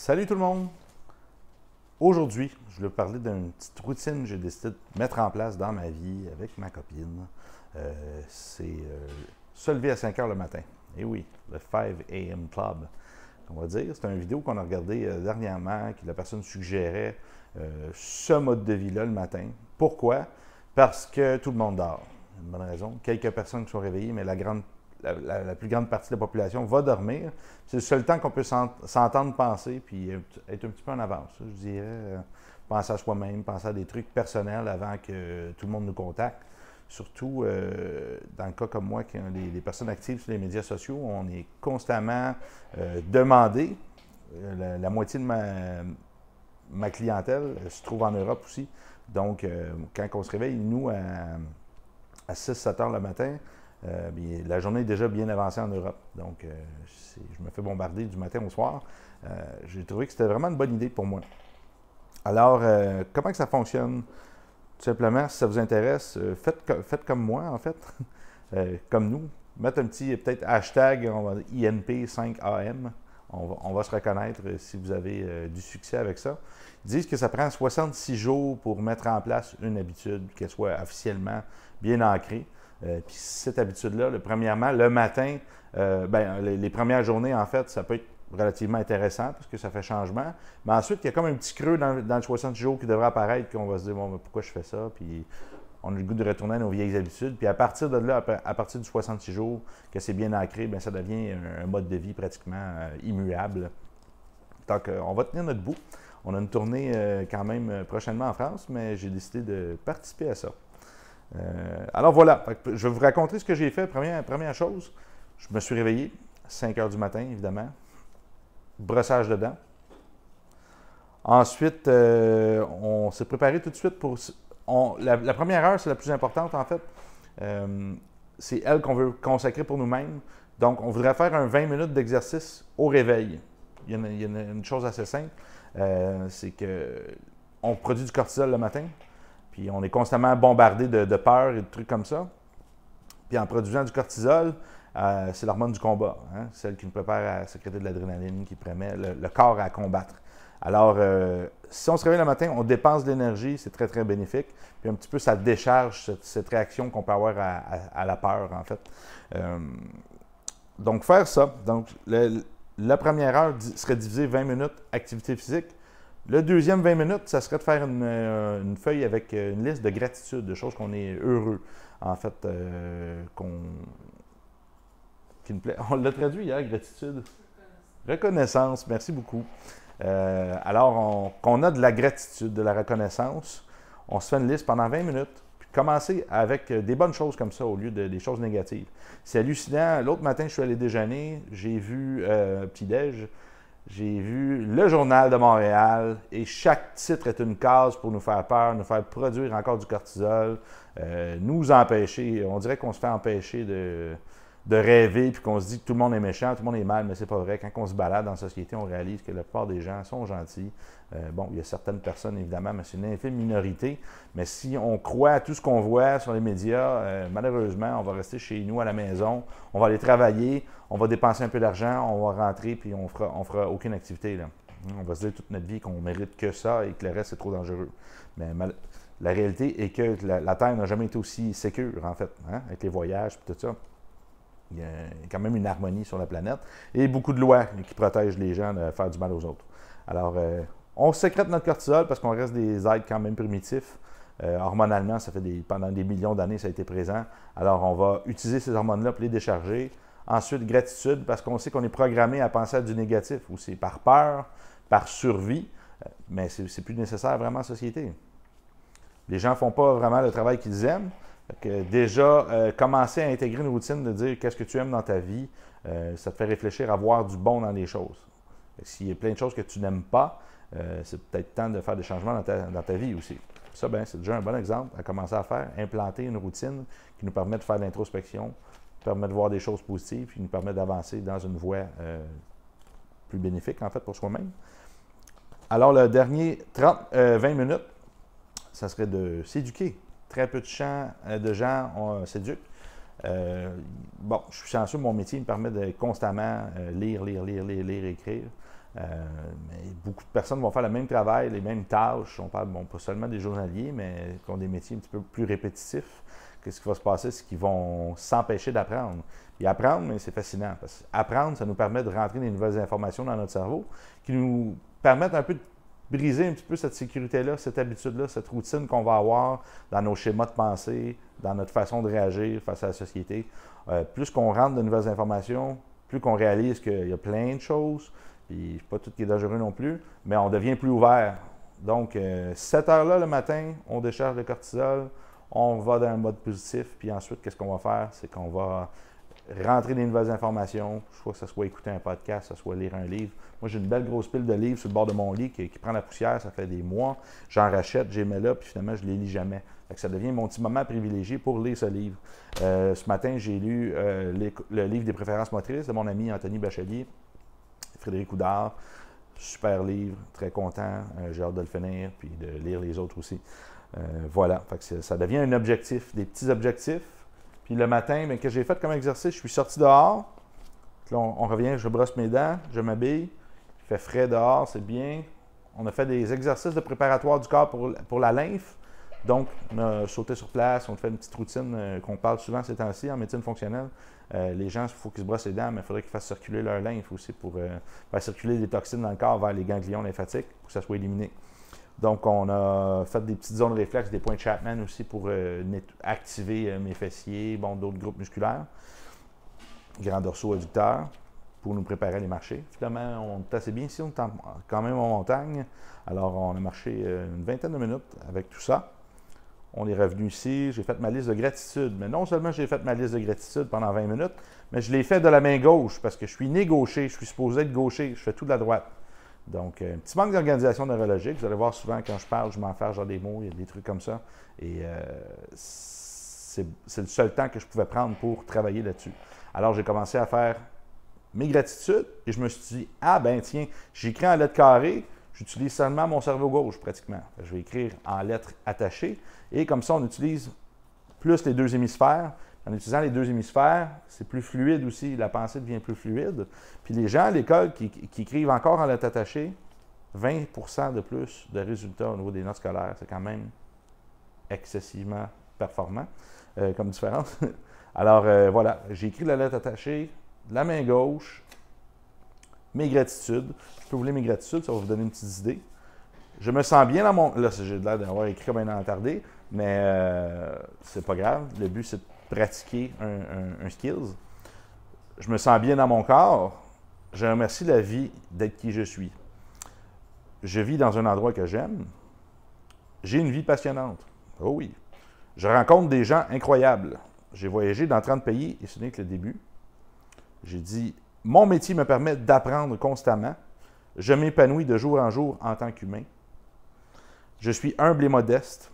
Salut tout le monde! Aujourd'hui, je vais vous parler d'une petite routine que j'ai décidé de mettre en place dans ma vie avec ma copine. C'est se lever à 5 heures le matin. Et oui, le 5 a.m. Club, on va dire. C'est une vidéo qu'on a regardée dernièrement, que la personne suggérait ce mode de vie-là le matin. Pourquoi? Parce que tout le monde dort. Une bonne raison. Quelques personnes qui sont réveillées, mais la plus grande partie de la population va dormir. C'est le seul temps qu'on peut s'entendre penser puis être un petit peu en avance. Je dirais, penser à soi-même, penser à des trucs personnels avant que tout le monde nous contacte. Surtout, dans le cas comme moi, qui ont des personnes actives sur les médias sociaux, on est constamment demandé. La moitié de ma clientèle se trouve en Europe aussi. Donc, quand on se réveille, nous, à 6-7 heures le matin, la journée est déjà bien avancée en Europe. Donc, je me fais bombarder du matin au soir. J'ai trouvé que c'était vraiment une bonne idée pour moi. Alors, comment que ça fonctionne? Tout simplement, si ça vous intéresse, faites comme moi, en fait, comme nous. Mettre un petit, peut-être, hashtag INP5AM. On va se reconnaître si vous avez du succès avec ça. Ils disent que ça prend 66 jours pour mettre en place une habitude, qu'elle soit officiellement bien ancrée. Puis cette habitude-là, premièrement, le matin, les premières journées, en fait, ça peut être relativement intéressant parce que ça fait changement. Mais ensuite, il y a comme un petit creux dans le 60 jours qui devrait apparaître, qu'on va se dire, bon, mais pourquoi je fais ça? Puis on a le goût de retourner à nos vieilles habitudes. Puis à partir de là, à partir du 66 jours, que c'est bien ancré, bien, ça devient un mode de vie pratiquement immuable. Donc, on va tenir notre bout. On a une tournée quand même prochainement en France, mais j'ai décidé de participer à ça. Alors voilà, je vais vous raconter ce que j'ai fait. Première chose, je me suis réveillé à 5 heures du matin, évidemment. Brossage de dents. Ensuite, on s'est préparé tout de suite pour... la première heure, c'est la plus importante, en fait. C'est elle qu'on veut consacrer pour nous-mêmes. Donc, on voudrait faire un 20 minutes d'exercice au réveil. Il y a une chose assez simple, c'est qu'on produit du cortisol le matin. Puis on est constamment bombardé de peur et de trucs comme ça. Puis en produisant du cortisol, c'est l'hormone du combat, hein? Celle qui nous prépare à sécréter de l'adrénaline, qui permet le corps à combattre. Alors, si on se réveille le matin, on dépense de l'énergie, c'est très, très bénéfique. Puis un petit peu, ça décharge cette réaction qu'on peut avoir à la peur, en fait. Donc, faire ça. Donc, la première heure serait divisée 20 minutes activité physique. Le deuxième 20 minutes, ça serait de faire une feuille avec une liste de gratitude, de choses qu'on est heureux, en fait, qui nous plaît. On l'a traduit hier, gratitude. Reconnaissance, merci beaucoup. Alors, qu'on a de la gratitude, de la reconnaissance, on se fait une liste pendant 20 minutes, puis commencer avec des bonnes choses comme ça au lieu des choses négatives. C'est hallucinant. L'autre matin, je suis allé déjeuner, j'ai vu petit-déj. J'ai vu le Journal de Montréal et chaque titre est une case pour nous faire peur, nous faire produire encore du cortisol, nous empêcher. On dirait qu'on se fait empêcher de rêver puis qu'on se dit que tout le monde est méchant, tout le monde est mal, mais c'est pas vrai. Quand on se balade dans la société, on réalise que la plupart des gens sont gentils. Bon, il y a certaines personnes, évidemment, mais c'est une infime minorité. Mais si on croit à tout ce qu'on voit sur les médias, malheureusement, on va rester chez nous à la maison, on va aller travailler, on va dépenser un peu d'argent, on va rentrer, puis on fera aucune activité, là. On va se dire toute notre vie qu'on mérite que ça et que le reste, c'est trop dangereux. Mais la réalité est que la Terre n'a jamais été aussi sécure, en fait, hein, avec les voyages et tout ça. Il y a quand même une harmonie sur la planète et beaucoup de lois qui protègent les gens de faire du mal aux autres. Alors, on sécrète notre cortisol parce qu'on reste des êtres quand même primitifs. Hormonalement, ça fait pendant des millions d'années, ça a été présent. Alors, on va utiliser ces hormones-là pour les décharger. Ensuite, gratitude, parce qu'on sait qu'on est programmé à penser à du négatif, ou c'est par peur, par survie, mais c'est plus nécessaire vraiment en société. Les gens ne font pas vraiment le travail qu'ils aiment. Que déjà, commencer à intégrer une routine de dire qu'est-ce que tu aimes dans ta vie, ça te fait réfléchir à voir du bon dans les choses. S'il y a plein de choses que tu n'aimes pas, c'est peut-être temps de faire des changements dans ta vie aussi. Ça, ben, c'est déjà un bon exemple à commencer à faire, implanter une routine qui nous permet de faire de l'introspection, permet de voir des choses positives, qui nous permet d'avancer dans une voie plus bénéfique, en fait, pour soi-même. Alors, le dernier 20 minutes, ça serait de s'éduquer. Très peu de gens s'éduquent. Bon, je suis chanceux, mon métier me permet de constamment lire, écrire. Mais beaucoup de personnes vont faire le même travail, les mêmes tâches. On parle, bon, pas seulement des journaliers, mais qui ont des métiers un petit peu plus répétitifs. Qu'est-ce qui va se passer? C'est qu'ils vont s'empêcher d'apprendre. Et apprendre, mais c'est fascinant. Parce qu'apprendre, ça nous permet de rentrer des nouvelles informations dans notre cerveau qui nous permettent un peu de briser un petit peu cette sécurité-là, cette habitude-là, cette routine qu'on va avoir dans nos schémas de pensée, dans notre façon de réagir face à la société. Plus qu'on rentre de nouvelles informations, plus qu'on réalise qu'il y a plein de choses, puis pas tout qui est dangereux non plus, mais on devient plus ouvert. Donc, cette heure-là le matin, on décharge le cortisol, on va dans un mode positif, puis ensuite, qu'est-ce qu'on va faire? C'est qu'on va rentrer des nouvelles informations, soit que ce soit écouter un podcast, que ce soit lire un livre. Moi, j'ai une belle grosse pile de livres sur le bord de mon lit qui prend la poussière, ça fait des mois. J'en rachète, j'y mets là, puis finalement, je ne les lis jamais. Fait que ça devient mon petit moment privilégié pour lire ce livre. Ce matin, j'ai lu le livre des préférences motrices de mon ami Anthony Bachelier, Frédéric Oudard. Super livre, très content. J'ai hâte de le finir, puis de lire les autres aussi. Voilà, fait que ça devient un objectif, des petits objectifs. Puis le matin, bien, que j'ai fait comme exercice, je suis sorti dehors. Puis là, on revient, je brosse mes dents, je m'habille. Il fait frais dehors, c'est bien. On a fait des exercices de préparatoire du corps pour la lymphe. Donc, on a sauté sur place, on a fait une petite routine qu'on parle souvent ces temps-ci en médecine fonctionnelle. Les gens, il faut qu'ils se brossent les dents, mais il faudrait qu'ils fassent circuler leur lymphe aussi pour faire circuler les toxines dans le corps vers les ganglions lymphatiques pour que ça soit éliminé. Donc, on a fait des petites zones réflexes, des points de Chapman aussi pour activer mes fessiers, bon, d'autres groupes musculaires, grand dorsaux adducteurs, pour nous préparer à les marcher. Finalement, on est assez bien ici, on est quand même en montagne. Alors, on a marché une vingtaine de minutes avec tout ça. On est revenu ici, j'ai fait ma liste de gratitude. Mais non seulement j'ai fait ma liste de gratitude pendant 20 minutes, mais je l'ai fait de la main gauche parce que je suis né gaucher, je suis supposé être gaucher, je fais tout de la droite. Donc, un petit manque d'organisation neurologique. Vous allez voir souvent quand je parle, je m'en fais genre des mots, il y a des trucs comme ça. Et c'est le seul temps que je pouvais prendre pour travailler là-dessus. Alors, j'ai commencé à faire mes gratitudes et je me suis dit, ah ben tiens, j'écris en lettres carrées, j'utilise seulement mon cerveau gauche pratiquement. Je vais écrire en lettres attachées et comme ça, on utilise plus les deux hémisphères. En utilisant les deux hémisphères, c'est plus fluide aussi, la pensée devient plus fluide. Puis les gens à l'école qui écrivent encore en lettres attachées, 20% de plus de résultats au niveau des notes scolaires. C'est quand même excessivement performant comme différence. Alors voilà, j'ai écrit la lettre attachée, la main gauche, mes gratitudes. Je peux vous lire mes gratitudes, ça va vous donner une petite idée. Je me sens bien dans mon... Là, j'ai l'air d'avoir écrit comme un attardé, mais c'est pas grave. Le but, c'est de pratiquer un skills. Je me sens bien dans mon corps. Je remercie la vie d'être qui je suis. Je vis dans un endroit que j'aime. J'ai une vie passionnante. Oh oui. Je rencontre des gens incroyables. J'ai voyagé dans 30 pays et ce n'est que le début. J'ai dit, mon métier me permet d'apprendre constamment. Je m'épanouis de jour en jour en tant qu'humain. Je suis humble et modeste.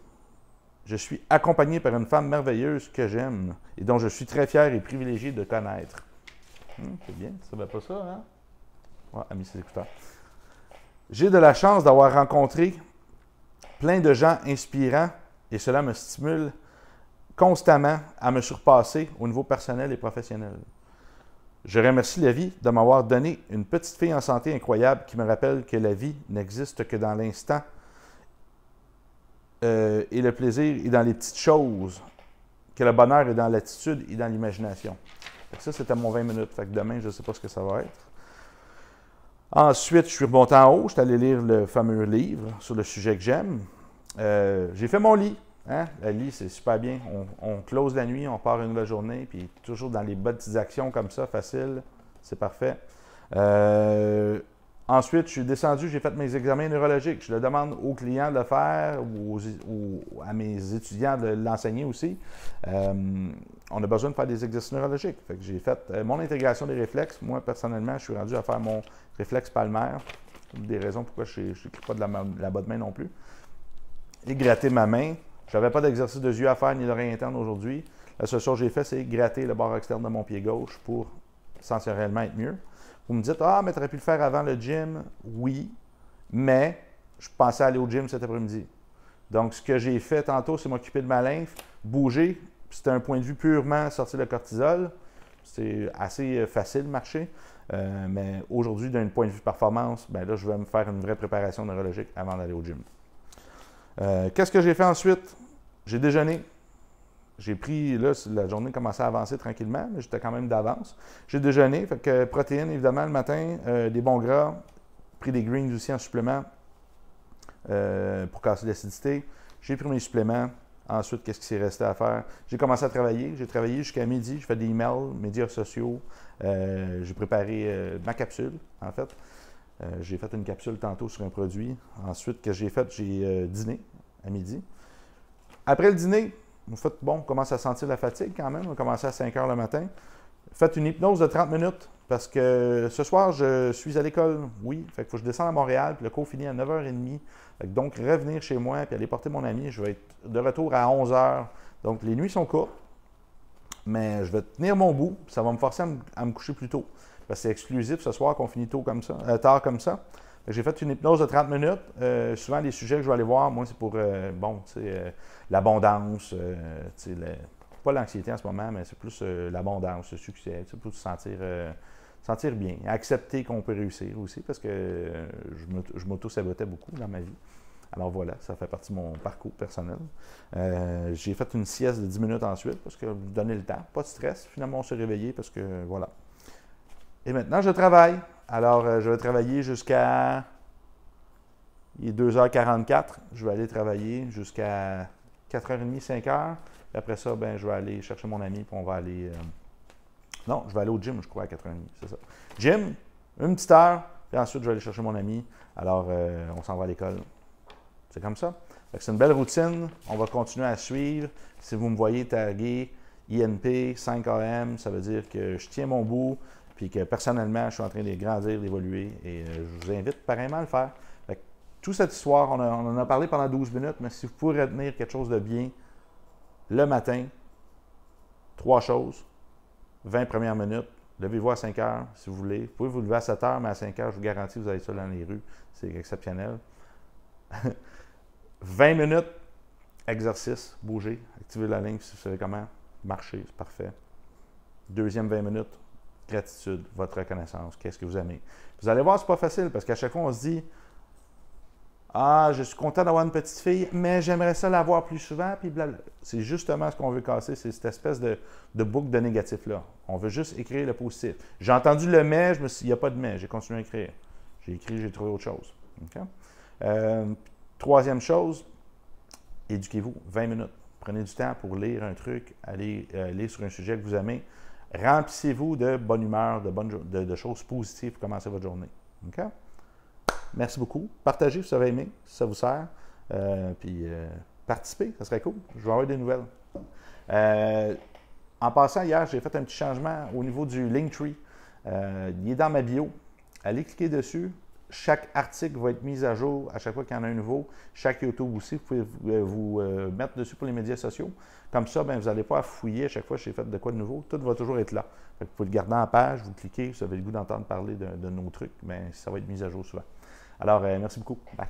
Je suis accompagné par une femme merveilleuse que j'aime et dont je suis très fier et privilégié de connaître. C'est bien, ça ne va pas ça, hein? Ouais, a mis ses écouteurs. J'ai de la chance d'avoir rencontré plein de gens inspirants et cela me stimule constamment à me surpasser au niveau personnel et professionnel. Je remercie la vie de m'avoir donné une petite fille en santé incroyable qui me rappelle que la vie n'existe que dans l'instant et le plaisir est dans les petites choses, que le bonheur est dans l'attitude et dans l'imagination. Ça, c'était mon 20 minutes. Fait que demain, je ne sais pas ce que ça va être. Ensuite, je suis remonté en haut. Je suis allé lire le fameux livre sur le sujet que j'aime. J'ai fait mon lit. Hein? Le lit, c'est super bien. On close la nuit, on part une nouvelle journée, puis toujours dans les bonnes petites actions comme ça, facile. C'est parfait. Ensuite, je suis descendu, j'ai fait mes examens neurologiques. Je le demande aux clients de le faire ou à mes étudiants de l'enseigner aussi. On a besoin de faire des exercices neurologiques. Fait que j'ai fait mon intégration des réflexes. Moi, personnellement, je suis rendu à faire mon réflexe palmaire. C'est une des raisons pourquoi je n'écris pas de la bonne main non plus. Et gratter ma main. Je n'avais pas d'exercice de yeux à faire ni d'oreille interne aujourd'hui. La seule chose que j'ai fait, c'est gratter le bord externe de mon pied gauche pour sensoriellement être mieux. Vous me dites, ah, mais tu aurais pu le faire avant le gym. Oui, mais je pensais aller au gym cet après-midi. Donc, ce que j'ai fait tantôt, c'est m'occuper de ma lymphe, bouger. C'était un point de vue purement sortir le cortisol. C'est assez facile de marcher. Mais aujourd'hui, d'un point de vue performance, ben là, je vais me faire une vraie préparation neurologique avant d'aller au gym. Qu'est-ce que j'ai fait ensuite? J'ai déjeuné. J'ai pris, là, la journée commençait à avancer tranquillement, mais j'étais quand même d'avance. J'ai déjeuné, fait que protéines, évidemment, le matin, des bons gras, pris des greens aussi en supplément pour casser l'acidité. J'ai pris mes suppléments. Ensuite, qu'est-ce qui s'est resté à faire? J'ai commencé à travailler. J'ai travaillé jusqu'à midi. Je fais des emails, médias sociaux. J'ai préparé ma capsule, en fait. J'ai fait une capsule tantôt sur un produit. Ensuite, qu'est-ce que j'ai fait? J'ai dîné à midi. Après le dîner, en fait, bon, on commence à sentir la fatigue quand même. On a commencé à 5 heures le matin. Faites une hypnose de 30 minutes parce que ce soir, je suis à l'école, oui. Fait qu'il faut que je descende à Montréal, puis le cours finit à 9h30. Donc, revenir chez moi puis aller porter mon ami, je vais être de retour à 11h. Donc, les nuits sont courtes, mais je vais tenir mon bout. Ça va me forcer à me coucher plus tôt. Parce que c'est exclusif ce soir qu'on finit tôt comme ça, tard comme ça. J'ai fait une hypnose de 30 minutes. Souvent, les sujets que je vais aller voir, moi, c'est pour, l'abondance, pas l'anxiété en ce moment, mais c'est plus l'abondance, le succès, pour se sentir bien. Accepter qu'on peut réussir aussi, parce que je m'auto-sabotais beaucoup dans ma vie. Alors voilà, ça fait partie de mon parcours personnel. J'ai fait une sieste de 10 minutes ensuite, parce que vous donnez le temps, pas de stress. Finalement, on s'est réveillé, parce que voilà. Et maintenant, je travaille. Alors, je vais travailler jusqu'à... Il est 2h44. Je vais aller travailler jusqu'à 4h30, 5h. Puis après ça, ben, je vais aller chercher mon ami, puis on va aller... Non, je vais aller au gym, je crois, à 4h30, c'est ça. Gym, une petite heure, puis ensuite, je vais aller chercher mon ami. Alors, on s'en va à l'école. C'est comme ça. C'est une belle routine. On va continuer à suivre. Si vous me voyez taguer INP, 5AM, ça veut dire que je tiens mon bout, puis que personnellement, je suis en train de grandir, d'évoluer, et je vous invite pareillement à le faire. Toute cette histoire, on en a parlé pendant 12 minutes, mais si vous pouvez retenir quelque chose de bien, le matin, 3 choses, 20 premières minutes, levez-vous à 5 heures si vous voulez. Vous pouvez vous lever à 7 heures, mais à 5 heures, je vous garantis que vous allez ça dans les rues. C'est exceptionnel. 20 minutes, exercice, bouger, activez la ligne si vous savez comment, marcher, c'est parfait. Deuxième 20 minutes, gratitude, votre reconnaissance, qu'est-ce que vous aimez. Vous allez voir, c'est pas facile parce qu'à chaque fois, on se dit ah, je suis content d'avoir une petite fille, mais j'aimerais ça la voir plus souvent, puis blablabla. C'est justement ce qu'on veut casser, c'est cette espèce de boucle de négatif-là. On veut juste écrire le positif. J'ai entendu le mais, il n'y a pas de mais, j'ai continué à écrire. J'ai écrit, j'ai trouvé autre chose. Okay? Troisième chose, éduquez-vous, 20 minutes. Prenez du temps pour lire un truc, allez lire sur un sujet que vous aimez. Remplissez-vous de bonne humeur, de choses positives pour commencer votre journée. Okay? Merci beaucoup. Partagez si vous avez aimé, si ça vous sert. Puis participez, ça serait cool. Je vais avoir des nouvelles. En passant, hier, j'ai fait un petit changement au niveau du Linktree. Il est dans ma bio. Allez cliquer dessus. Chaque article va être mis à jour à chaque fois qu'il y en a un nouveau. Chaque YouTube aussi, vous pouvez vous mettre dessus pour les médias sociaux. Comme ça, ben, vous n'allez pas à fouiller à chaque fois que j'ai fait de quoi de nouveau. Tout va toujours être là. Fait que vous pouvez le garder en page, vous cliquez, vous avez le goût d'entendre parler de nos trucs, mais ça va être mis à jour souvent. Alors, merci beaucoup. Bye.